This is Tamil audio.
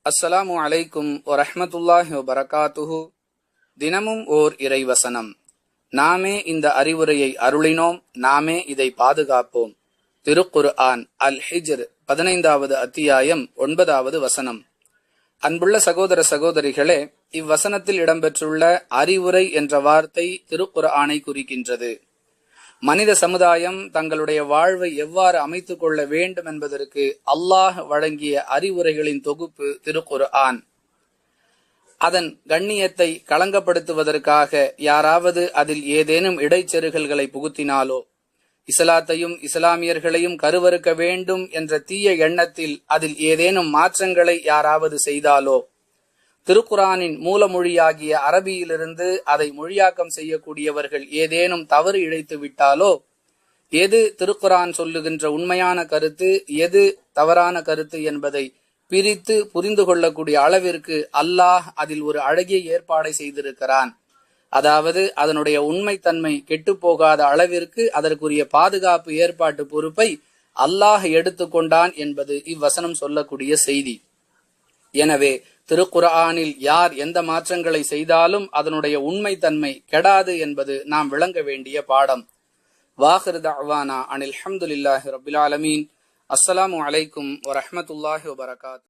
அஸ்ஸலாமு அலைக்கும் வரஹ்மத்துல்லாஹி வபரகாத்துஹு. தினமும் ஓர் இறைவசனம். நாமே இந்த அறிவுரையை அருளினோம், நாமே இதை பாதுகாப்போம். திருக்குர்ஆன் அல் ஹிஜ்ர் 15வது அத்தியாயம் 9வது வசனம். அன்புள்ள சகோதர சகோதரிகளே, இவ்வசனத்தில் இடம்பெற்றுள்ள அறிவுரை என்ற வார்த்தை திருக்குர்ஆனை குறிக்கின்றது. மனித சமுதாயம் தங்களுடைய வாழ்வை எவ்வாறு அமைத்துக் கொள்ள வேண்டும் என்பதற்கு அல்லாஹ் வழங்கிய அறிவுரைகளின் தொகுப்பு திருக்குர்ஆன். அதன் கண்ணியத்தை களங்கப்படுத்துவதற்காக யாராவது அதில் ஏதேனும் இடைச்செருகல்களை புகுத்தினாலோ, இஸ்லாத்தையும் இஸ்லாமியர்களையும் கருவறுக்க வேண்டும் என்ற தீய எண்ணத்தில் அதில் ஏதேனும் மாற்றங்களை யாராவது செய்தாலோ, திருக்குர்ஆனின் மூலமொழியாகிய அரபியிலிருந்து அதை மொழியாக்கம் செய்யக்கூடியவர்கள் ஏதேனும் தவறு இழைத்து விட்டாலோ, எது திருக்குர்ஆன் சொல்லுகின்ற உண்மையான கருத்து, எது தவறான கருத்து என்பதை பிரித்து புரிந்து கொள்ளக்கூடிய அளவிற்கு அல்லாஹ் அதில் ஒரு அழகிய ஏற்பாடை செய்திருக்கிறான். அதாவது அதனுடைய உண்மைத்தன்மை கெட்டுப்போகாத அளவிற்கு அதற்குரிய பாதுகாப்பு ஏற்பாட்டு பொறுப்பை அல்லாஹ் எடுத்துக்கொண்டான் என்பது இவ்வசனம் சொல்லக்கூடிய செய்தி. எனவே திருக்குர்ஆனில் யார் எந்த மாற்றங்களை செய்தாலும் அதனுடைய உண்மைத்தன்மை கெடாது என்பது நாம் விளங்க வேண்டிய பாடம். வாஹிர் தஅவானா அனில் ஹம்துலில்லாஹி ரப்பில் ஆலமீன். அஸ்ஸலாமு அலைக்கும் வரஹ்மத்துல்லாஹி வபரகாத்துஹு.